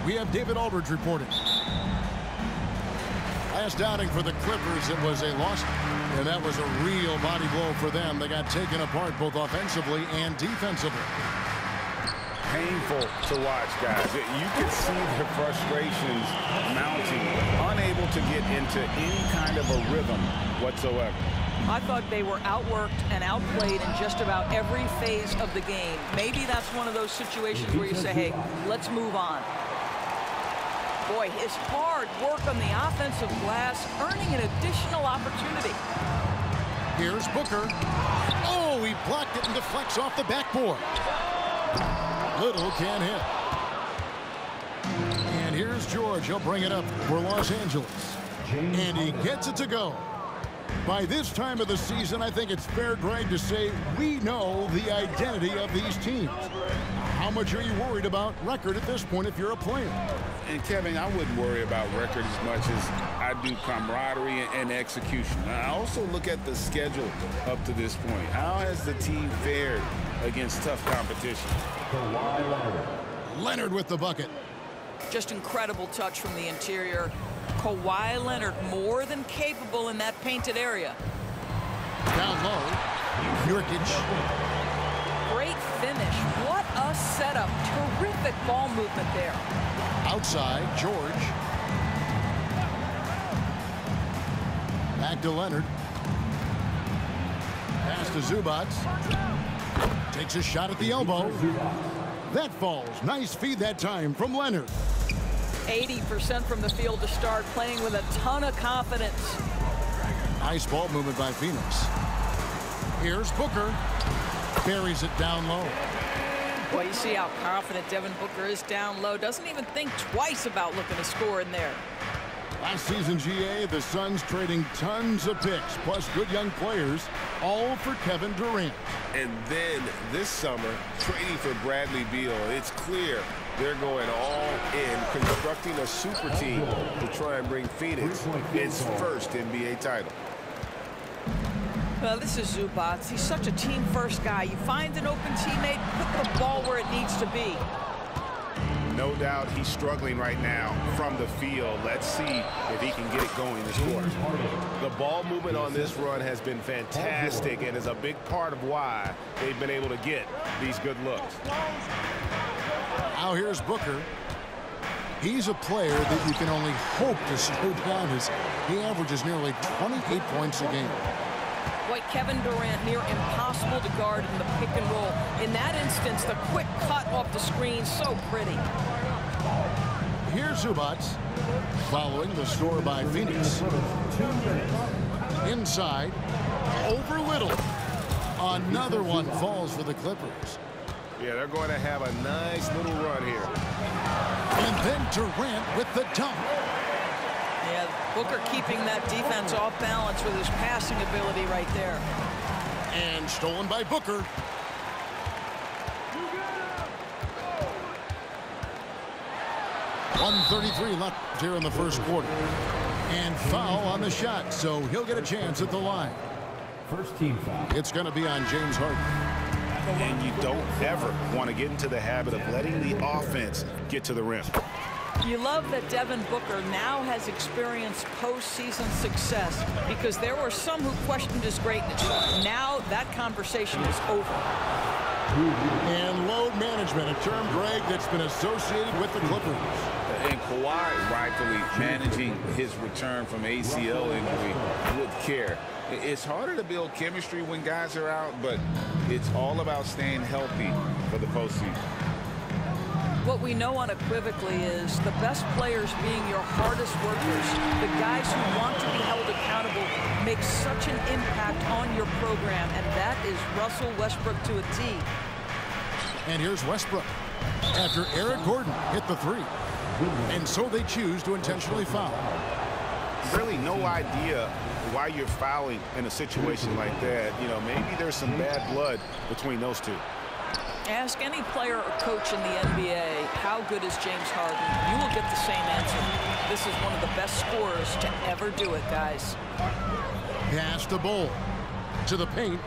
We have David Aldridge reporting. Last outing for the Clippers, it was a loss, and that was a real body blow for them. They got taken apart both offensively and defensively. Painful to watch, guys. You can see the frustrations mounting, unable to get into any kind of a rhythm whatsoever. I thought they were outworked and outplayed in just about every phase of the game. Maybe that's one of those situations where you say, hey, let's move on. Boy, his hard work on the offensive glass, earning an additional opportunity. Here's Booker. Oh, he blocked it and deflects off the backboard. Little can't hit. And here's George. He'll bring it up for Los Angeles. And he gets it to go. By this time of the season, I think it's fair, Greg, to say we know the identity of these teams. How much are you worried about record at this point if you're a player? And, Kevin, I wouldn't worry about record as much as I do camaraderie and execution. I also look at the schedule up to this point. How has the team fared against tough competition? Leonard with the bucket. Just incredible touch from the interior. Kawhi Leonard more than capable in that painted area. Down low, Nurkic. Great finish. What a setup. Terrific ball movement there. Outside, George. Back to Leonard. Pass to Zubac. Takes a shot at the elbow. That falls. Nice feed that time from Leonard. 80% from the field to start, playing with a ton of confidence. Nice ball movement by Phoenix. Here's Booker. Buries it down low. Well, you see how confident Devin Booker is down low. Doesn't even think twice about looking to score in there. Last season, GA, the Suns trading tons of picks, plus good young players, all for Kevin Durant. And then this summer, trading for Bradley Beal, it's clear they're going all in, constructing a super team to try and bring Phoenix its first NBA title. Well, this is Zubac. He's such a team-first guy. You find an open teammate, put the ball where it needs to be. No doubt he's struggling right now from the field. Let's see if he can get it going this quarter. The ball movement on this run has been fantastic and is a big part of why they've been able to get these good looks. Now here's Booker. He's a player that you can only hope to slow down as he averages nearly 28 points a game. Boy, Kevin Durant near impossible to guard in the pick and roll. In that instance, the quick cut off the screen, so pretty. Here's Zubac, following the score by Phoenix. Inside, over Little. Another one falls for the Clippers. Yeah, they're going to have a nice little run here. And then Durant with the dunk. Yeah, Booker keeping that defense off balance with his passing ability right there. And stolen by Booker. .133 left here in the first quarter. And foul on the shot, so he'll get a chance at the line. First team foul. It's going to be on James Harden. And you don't ever want to get into the habit of letting the offense get to the rim. You love that Devin Booker now has experienced postseason success, because there were some who questioned his greatness. Now that conversation is over. And load management, a term, Greg, that's been associated with the Clippers. And Kawhi rightfully managing his return from ACL injury with care. It's harder to build chemistry when guys are out, but it's all about staying healthy for the postseason. What we know unequivocally is the best players being your hardest workers, the guys who want to be held accountable, make such an impact on your program, and that is Russell Westbrook to a T. And here's Westbrook after Eric Gordon hit the three. And so they choose to intentionally foul. Really no idea why you're fouling in a situation like that. You know, maybe there's some bad blood between those two. Ask any player or coach in the NBA, how good is James Harden? You will get the same answer. This is one of the best scorers to ever do it, guys. Pass the ball to the paint.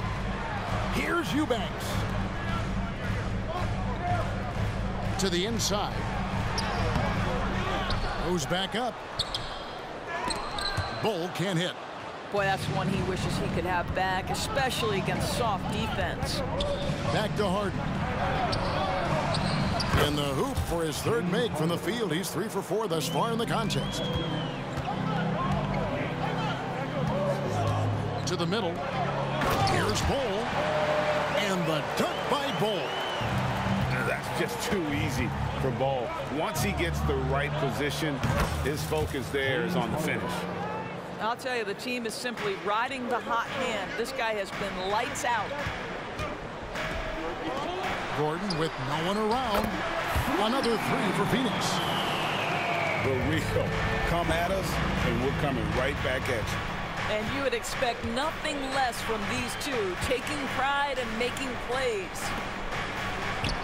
Here's Eubanks. To the inside. Goes back up. Bull can't hit. Boy, that's one he wishes he could have back, especially against soft defense. Back to Harden. In the hoop for his third make from the field. He's 3 for 4 thus far in the contest. To the middle. Here's Bull. And the dunk by Bull. That's just too easy for Bull. Once he gets the right position, his focus there is on the finish. I'll tell you, the team is simply riding the hot hand. This guy has been lights out. Gordon with no one around. Another 3 for Phoenix. The real come at us, and we're coming right back at you. And you would expect nothing less from these two, taking pride and making plays.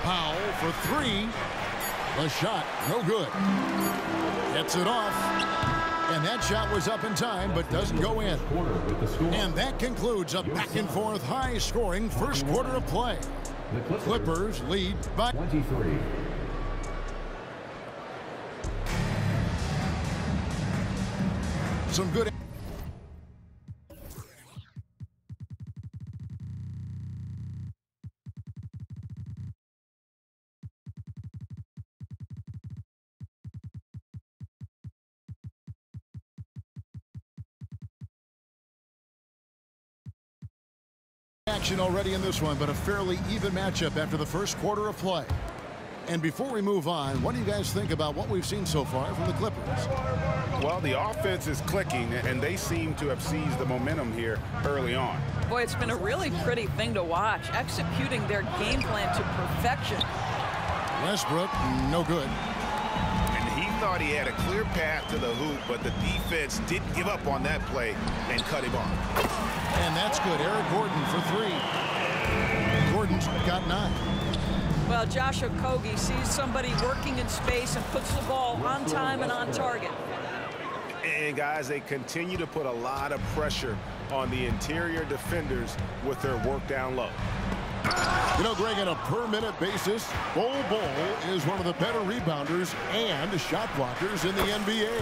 Powell for 3. The shot, no good. Gets it off. And that shot was up in time, but doesn't go in. And that concludes a back-and-forth, high-scoring first quarter of play. The Clippers lead by 23. some good. Action already in this one, but a fairly even matchup after the first quarter of play. And before we move on, what do you guys think about what we've seen so far from the Clippers? Well, the offense is clicking, and they seem to have seized the momentum here early on. Boy, it's been a really pretty thing to watch, executing their game plan to perfection. Westbrook, no good. And he thought he had a clear path to the hoop, but the defense didn't give up on that play and cut him off. And that's good. Eric Gordon for 3. Gordon's got 9. Well, Josh Okogie sees somebody working in space and puts the ball on time and on target. And guys, they continue to put a lot of pressure on the interior defenders with their work down low. You know, Greg, on a per-minute basis, Bol is one of the better rebounders and shot blockers in the NBA.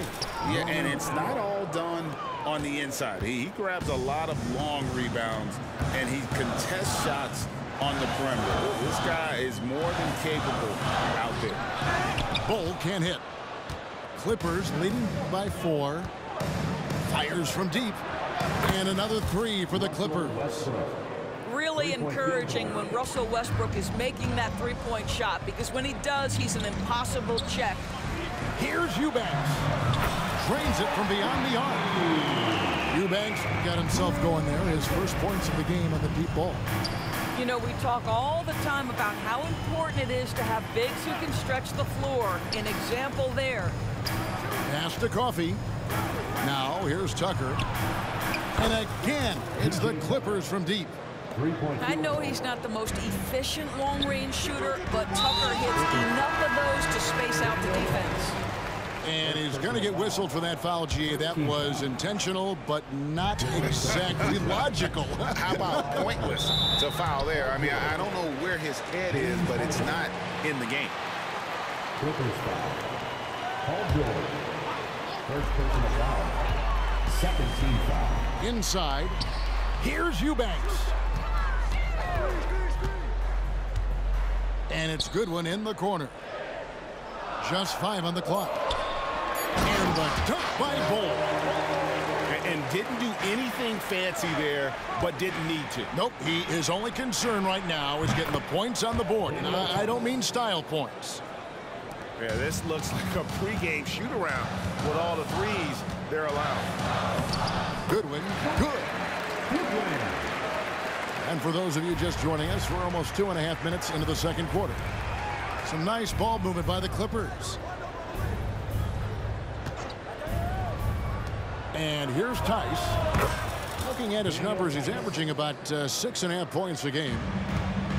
Yeah, and it's not all done on the inside. He grabs a lot of long rebounds, and he contests shots on the perimeter. This guy is more than capable out there. Bol can't hit. Clippers leading by 4. Fires from deep. And another 3 for the Clippers. Really encouraging when Russell Westbrook is making that three-point shot, because when he does, he's an impossible check. Here's Eubanks. Drains it from beyond the arc. Eubanks got himself going there. His first points of the game on the deep ball. You know, we talk all the time about how important it is to have bigs who can stretch the floor. An example there. Pass to Coffee. Now here's Tucker. And again, it's the Clippers from deep. I know he's not the most efficient long-range shooter, but Tucker hits enough of those to space out the defense. And he's going to get whistled for that foul, GA. That was intentional, but not exactly logical. How about pointless to foul there? I mean, I don't know where his head is, but it's not in the game. Clippers foul. Paul George. First personal foul. Second team foul. Inside. Here's Eubanks. And it's Goodwin in the corner. Just 5 on the clock. And the dunk by Bol. And didn't do anything fancy there, but didn't need to. Nope, his only concern right now is getting the points on the board. And I don't mean style points. Yeah, this looks like a pregame shoot-around with all the threes they're allowed. Goodwin, good. And for those of you just joining us, we're almost 2.5 minutes into the second quarter. Some nice ball movement by the Clippers. And here's Tice. Looking at his numbers, he's averaging about 6.5 points a game.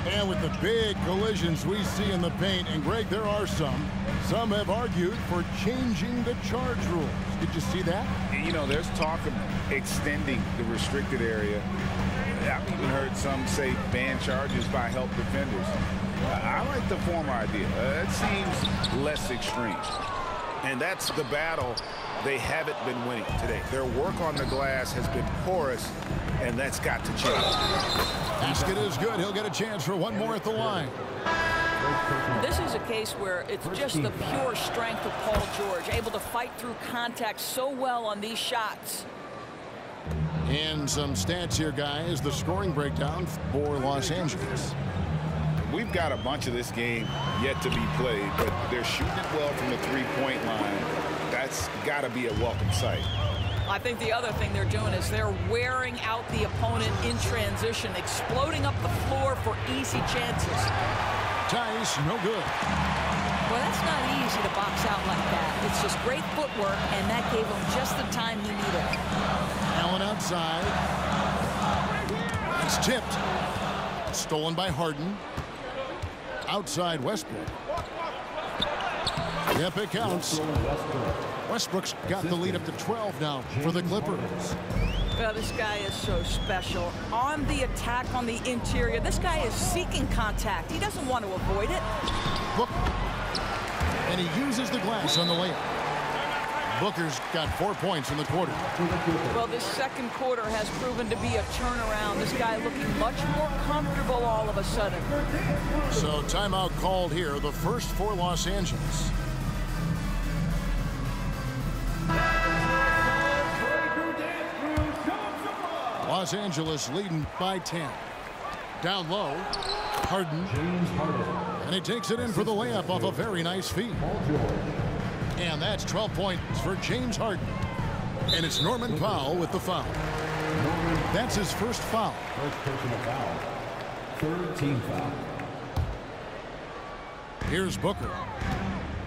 And with the big collisions we see in the paint, and Greg, there are some have argued for changing the charge rules. Did you see that? You know, there's talk of extending the restricted area. I've even heard some say ban charges by help defenders. I like the former idea. It seems less extreme. And that's the battle they haven't been winning today. Their work on the glass has been porous, and that's got to change. Basket is good. He'll get a chance for one more at the line. This is a case where it's just the pure strength of Paul George, able to fight through contact so well on these shots. And some stats here, guys. The scoring breakdown for Los Angeles. We've got a bunch of this game yet to be played, but they're shooting it well from the three-point line. That's got to be a welcome sight. I think the other thing they're doing is they're wearing out the opponent in transition, exploding up the floor for easy chances. Tice, no good. Well, that's not easy to box out like that. It's just great footwork, and that gave him just the time he needed. Allen outside. It's tipped. Stolen by Harden. Outside Westbrook. Yep, it counts. Westbrook's got the lead up to 12 now for the Clippers. Well, this guy is so special. On the attack on the interior, this guy is seeking contact. He doesn't want to avoid it. Booker. And he uses the glass on the layup. Booker's got 4 points in the quarter. Well, this second quarter has proven to be a turnaround. This guy looking much more comfortable all of a sudden. So timeout called here, the first for Los Angeles. Los Angeles leading by 10. Down low, Harden. And he takes it in for the layup off a very nice feed. And that's 12 points for James Harden. And it's Norman Powell with the foul. That's his first foul. First personal foul. Third team foul. Here's Booker.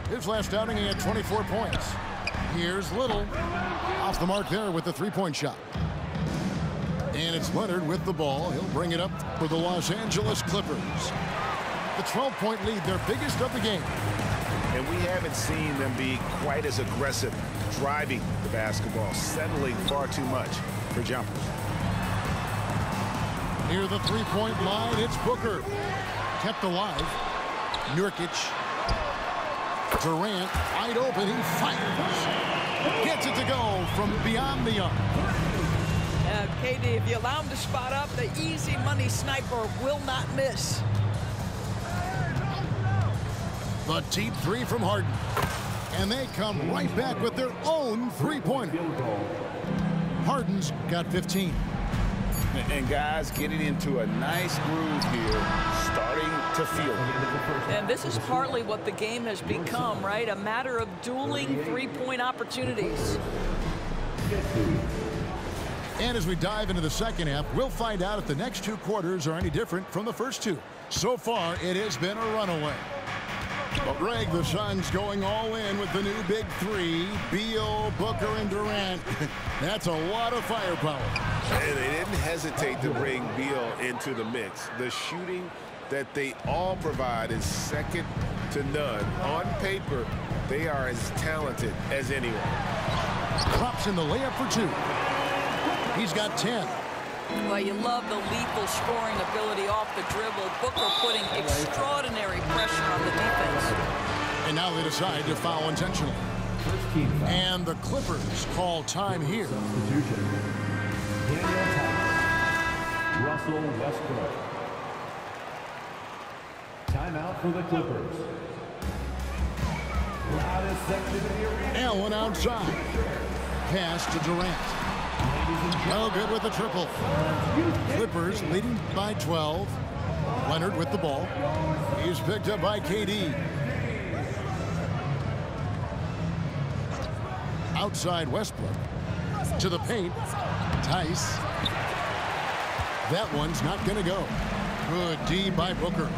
His last outing, he had 24 points. Here's Little. Off the mark there with the three-point shot. And it's Leonard with the ball. He'll bring it up for the Los Angeles Clippers. The 12-point lead, their biggest of the game. And we haven't seen them be quite as aggressive driving the basketball, settling far too much for jumpers. Near the three-point line, it's Booker. Kept alive. Nurkic. Durant, wide open, he fires. Gets it to go from beyond the arc. KD, if you allow him to spot up, the easy money sniper will not miss. The deep three from Harden. And they come right back with their own three-pointer. Harden's got 15. And guys getting into a nice groove here, starting to feel it. And this is partly what the game has become, right? A matter of dueling three-point opportunities. And as we dive into the second half, we'll find out if the next two quarters are any different from the first two. So far, it has been a runaway. But Greg, the Suns going all in with the new big three. Beal, Booker, and Durant. That's a lot of firepower. And they didn't hesitate to bring Beal into the mix. The shooting that they all provide is second to none. On paper, they are as talented as anyone. Drops in the layup for two. He's got 10. Well, you love the lethal scoring ability off the dribble. Booker putting extraordinary pressure on the defense. And now they decide to foul intentionally. And the Clippers call time here. Substitution. Daniel Tice. Russell Westbrook. Timeout for the Clippers. Loudest section of the arena. Allen outside. Pass to Durant. No good with the triple. Clippers leading by 12. Leonard with the ball. He's picked up by KD. Outside Westbrook. To the paint. Tice. That one's not going to go. Good D by Booker.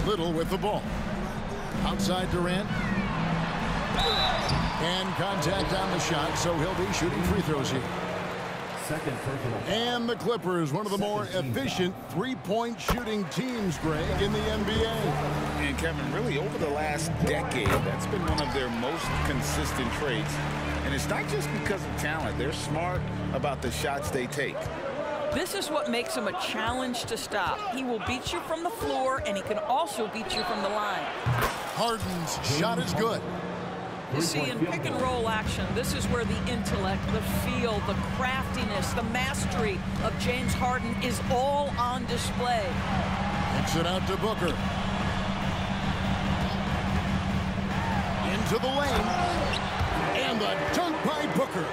Little with the ball. Outside Durant. And contact on the shot, so he'll be shooting free throws here. Second personal. And the Clippers, one of the more efficient three-point shooting teams, Greg, in the NBA. And Kevin, really over the last decade, that's been one of their most consistent traits. And it's not just because of talent. They're smart about the shots they take. This is what makes him a challenge to stop. He will beat you from the floor, and he can also beat you from the line. Harden's shot is good. You see, in pick and roll action, this is where the intellect, the feel, the craftiness, the mastery of James Harden is all on display. Kicks it out to Booker. Into the lane. And the dunk by Booker.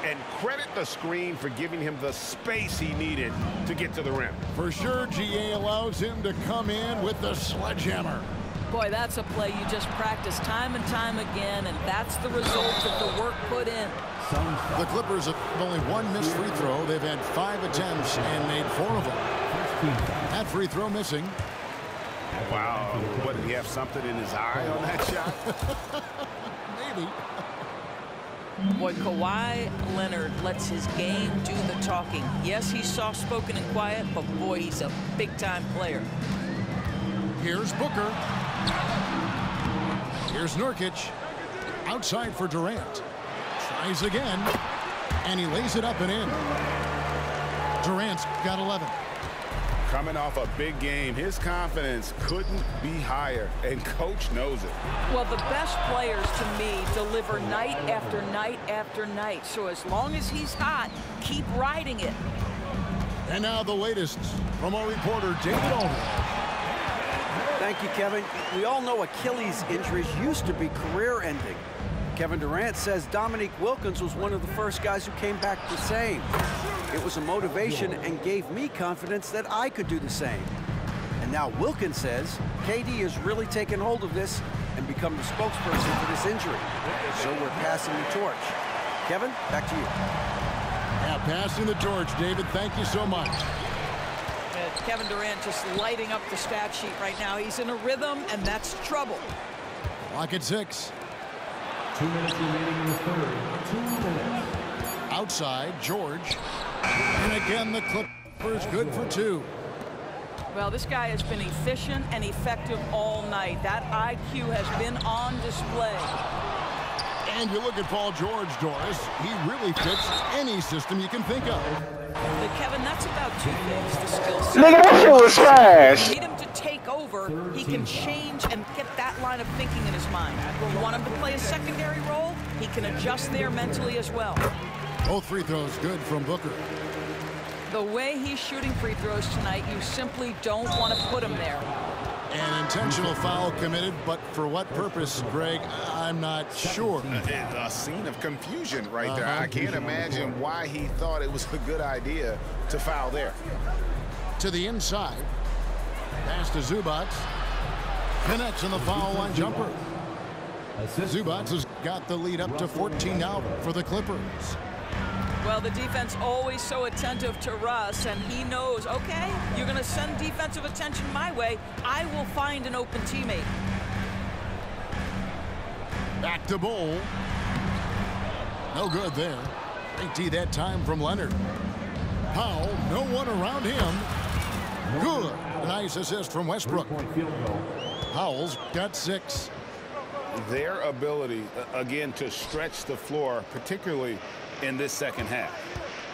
And credit the screen for giving him the space he needed to get to the rim. For sure, GA allows him to come in with the sledgehammer. Boy, that's a play you just practice time and time again, and that's the result of the work put in. The Clippers have only one missed free throw. They've had 5 attempts and made 4 of them. That free throw missing. Wow. What, did he have something in his eye on that shot? Maybe. Boy, Kawhi Leonard lets his game do the talking. Yes, he's soft-spoken and quiet, but boy, he's a big-time player. Here's Booker. Here's Nurkic. Outside for Durant. Tries again. And he lays it up and in. Durant's got 11. Coming off a big game, his confidence couldn't be higher, and coach knows it. Well, the best players, to me, deliver night after night after night. So as long as he's hot, keep riding it. And now the latest from our reporter, David Aldridge. Thank you, Kevin. We all know Achilles injuries used to be career-ending. Kevin Durant says Dominique Wilkins was one of the first guys who came back the same. It was a motivation and gave me confidence that I could do the same. And now Wilkins says KD has really taken hold of this and become the spokesperson for this injury. So we're passing the torch. Kevin, back to you. Yeah, passing the torch, David. Thank you so much. Kevin Durant just lighting up the stat sheet right now. He's in a rhythm, and that's trouble. Clock at 6. 2 minutes remaining in the third. 2 minutes. Outside, George. And again, the Clippers good for 2. Well, this guy has been efficient and effective all night. That IQ has been on display. And you look at Paul George, Doris. He really fits any system you can think of. But Kevin, that's about 2 things. The skill set. Nigga, that shit was trash. You need him to take over. He can change and get that line of thinking in his mind. You want him to play a secondary role? He can adjust there mentally as well. Both free throws good from Booker. The way he's shooting free throws tonight, you simply don't want to put him there. An intentional foul committed, but for what purpose, Greg, I'm not sure. A scene of confusion right there. I can't imagine why he thought it was a good idea to foul there. To the inside. Pass to Zubac. Connects on the foul line jumper. Zubac has got the lead up to 14 now for the Clippers. Well, the defense always so attentive to Russ, and he knows, okay, you're going to send defensive attention my way. I will find an open teammate. Back to Bull. No good there. Great D that time from Leonard. Powell, no one around him. Good. A nice assist from Westbrook. Powell's got 6. Their ability, again, to stretch the floor, particularly in this second half.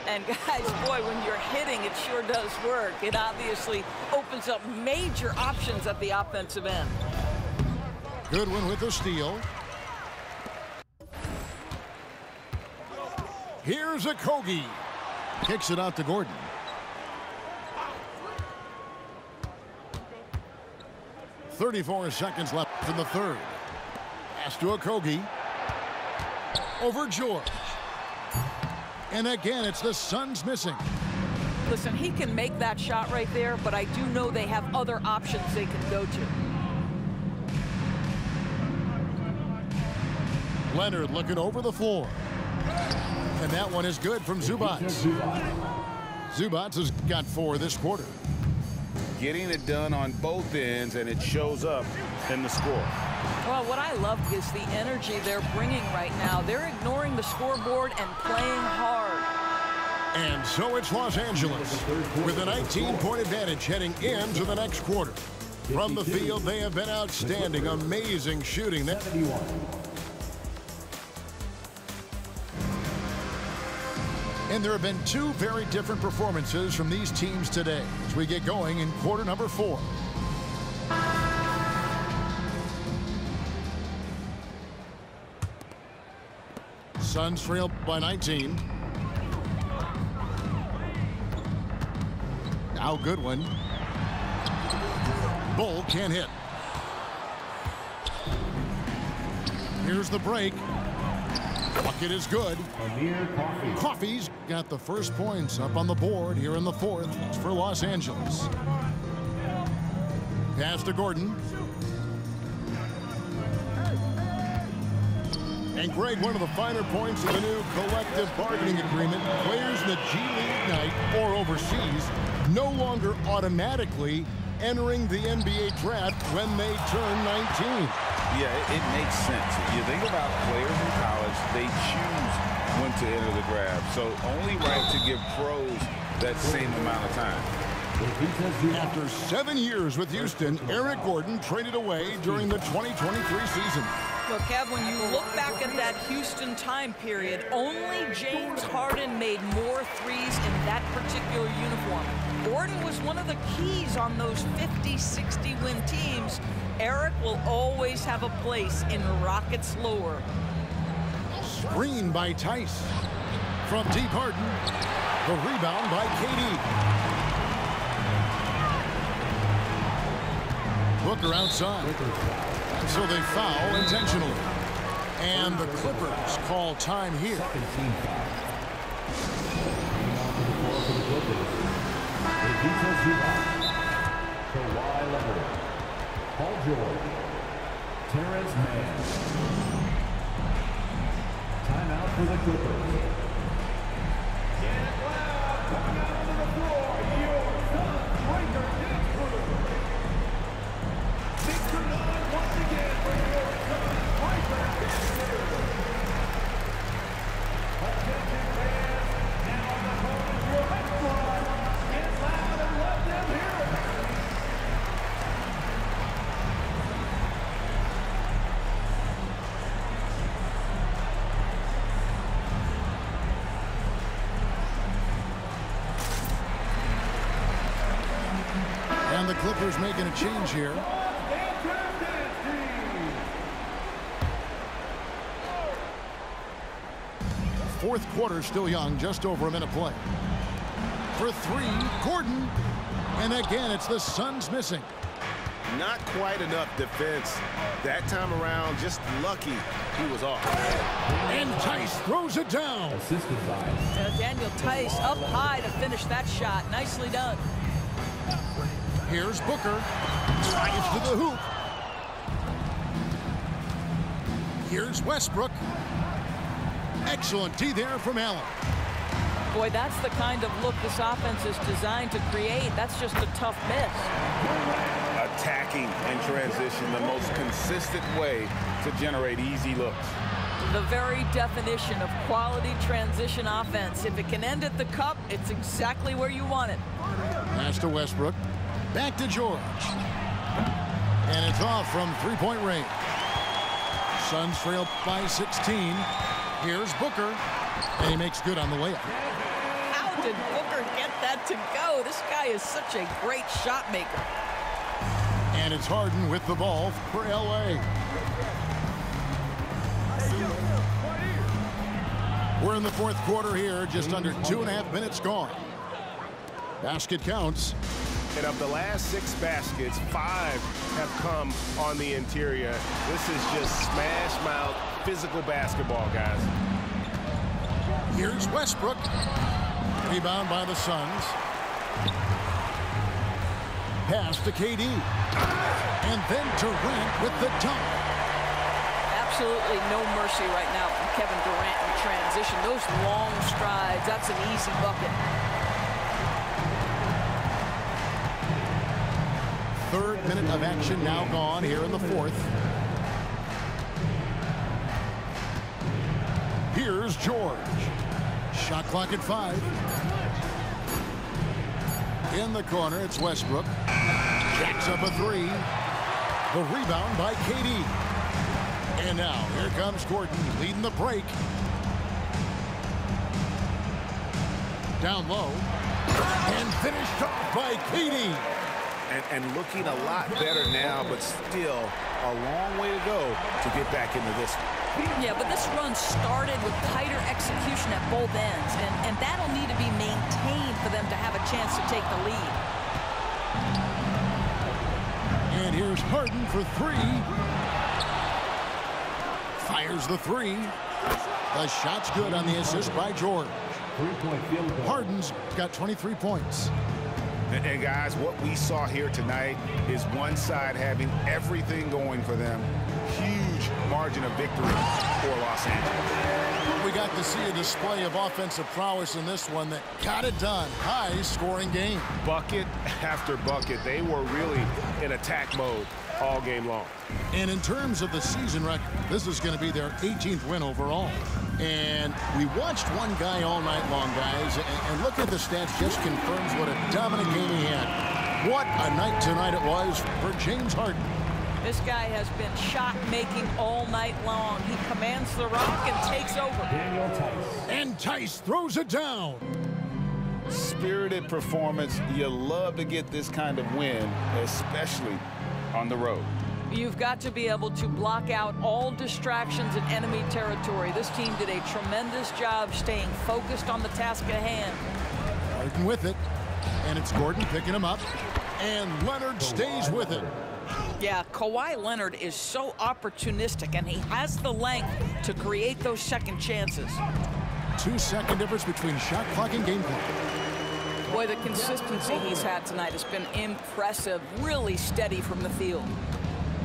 And guys, boy, when you're hitting, it sure does work. It obviously opens up major options at the offensive end. Goodwin with the steal. Here's a Kogi. Kicks it out to Gordon. .34 seconds left in the third. Pass to Okogie. Over George. And again, it's the Suns missing. Listen, he can make that shot right there, but I do know they have other options they can go to. Leonard looking over the floor. And that one is good from Zubac. Zubac has got 4 this quarter. Getting it done on both ends, and it shows up in the score. Well, what I love is the energy they're bringing right now. They're ignoring the scoreboard and playing hard. And so it's Los Angeles with a 19-point advantage heading into the next quarter. From the field, they have been outstanding. Amazing shooting. And there have been 2 very different performances from these teams today as we get going in quarter number 4. Suns trail by 19. Now Goodwin. Bull can't hit. Here's the break. Bucket is good. Coffey's got the first points up on the board here in the fourth for Los Angeles. Pass to Gordon. And Greg, one of the finer points of the new collective bargaining agreement, players in the G League Ignite or overseas no longer automatically entering the NBA draft when they turn 19. Yeah, it makes sense. If you think about players in college, they choose when to enter the draft. So only right to give pros that same amount of time. After 7 years with Houston, Eric Gordon traded away during the 2023 season. Well, Kev, when you look back at that Houston time period, only James Harden made more threes in that particular uniform. Gordon was one of the keys on those 50, 60-win teams. Eric will always have a place in Rockets lore. Screen by Tice. From deep Harden. The rebound by KD. Booker outside. So they foul intentionally. And the Clippers call time here. Kawhi Leonard, Paul George, Terrence Mann. Timeout for the Clippers. Coming out onto the floor, your Sunbreaker dance crew. 6-9 once again for your Sunbreaker dance crew. Attention fans, now on the phone is your next squad. Get loud and let them hear it. And the Clippers making a change here. Fourth quarter still young, just over a minute play. For three, Gordon. And again, it's the Suns missing. Not quite enough defense that time around. Just lucky he was off. And Tice throws it down. Assisted by Daniel Tice up high to finish that shot. Nicely done. Here's Booker. Drives to the hoop. Here's Westbrook. Excellent D there from Allen. Boy, that's the kind of look this offense is designed to create. That's just a tough miss. Attacking in transition, the most consistent way to generate easy looks. The very definition of quality transition offense. If it can end at the cup, it's exactly where you want it. Pass to Westbrook. Back to George. And it's off from three-point range. Suns trail by 16. Here's Booker. And he makes good on the layup. How did Booker get that to go? This guy is such a great shot maker. And it's Harden with the ball for L.A. We're in the fourth quarter here, just under 2.5 minutes gone. Basket counts. And of the last 6 baskets, 5 have come on the interior. This is just smash mouth physical basketball, guys. Here's Westbrook. Rebound by the Suns. Pass to KD. And then Durant with the dunk. Absolutely no mercy right now from Kevin Durant in transition. Those long strides, that's an easy bucket. Third minute of action now gone here in the fourth. Here's George. Shot clock at 5. In the corner, it's Westbrook. Jacks up a 3. The rebound by KD. And now, here comes Gordon leading the break. Down low. And finished off by KD. And looking a lot better now, but still a long way to go to get back into this one. Yeah, but this run started with tighter execution at both ends, and that'll need to be maintained for them to have a chance to take the lead. And here's Harden for three. Fires the three. The shot's good on the assist by George. Harden's got 23 points. And guys, what we saw here tonight is one side having everything going for them. Huge margin of victory for Los Angeles. We got to see a display of offensive prowess in this one that got it done. High-scoring game. Bucket after bucket. They were really in attack mode all game long. And in terms of the season record, this is going to be their 18th win overall. And we watched one guy all night long, guys, and look at the stats, just confirms what a dominant game he had. What a night tonight it was for James Harden. This guy has been shot-making all night long. He commands the rock and takes over. And Tice throws it down. Spirited performance. You love to get this kind of win, especially on the road. You've got to be able to block out all distractions in enemy territory. This team did a tremendous job staying focused on the task at hand. Harden with it, and it's Gordon picking him up, and Leonard stays with it. Yeah, Kawhi Leonard is so opportunistic, and he has the length to create those second chances. 2-second difference between shot clock and game clock. Boy, the consistency he's had tonight has been impressive, really steady from the field.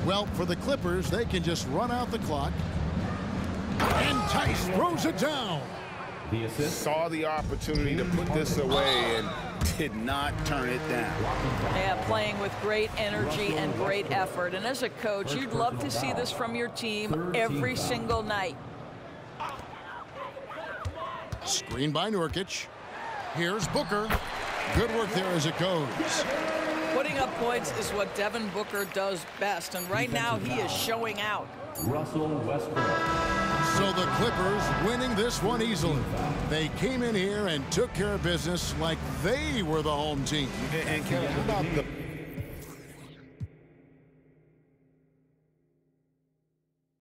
Well, for the Clippers, they can just run out the clock. And Tice throws it down. Saw the opportunity to put this away and did not turn it down. Yeah, playing with great energy and great effort. And as a coach, you'd love to see this from your team every single night. Screen by Nurkic. Here's Booker. Good work there as it goes. Putting up points is what Devin Booker does best, and right now he is showing out. Russell Westbrook. So the Clippers winning this one easily. They came in here and took care of business like they were the home team. And Kevin, how about the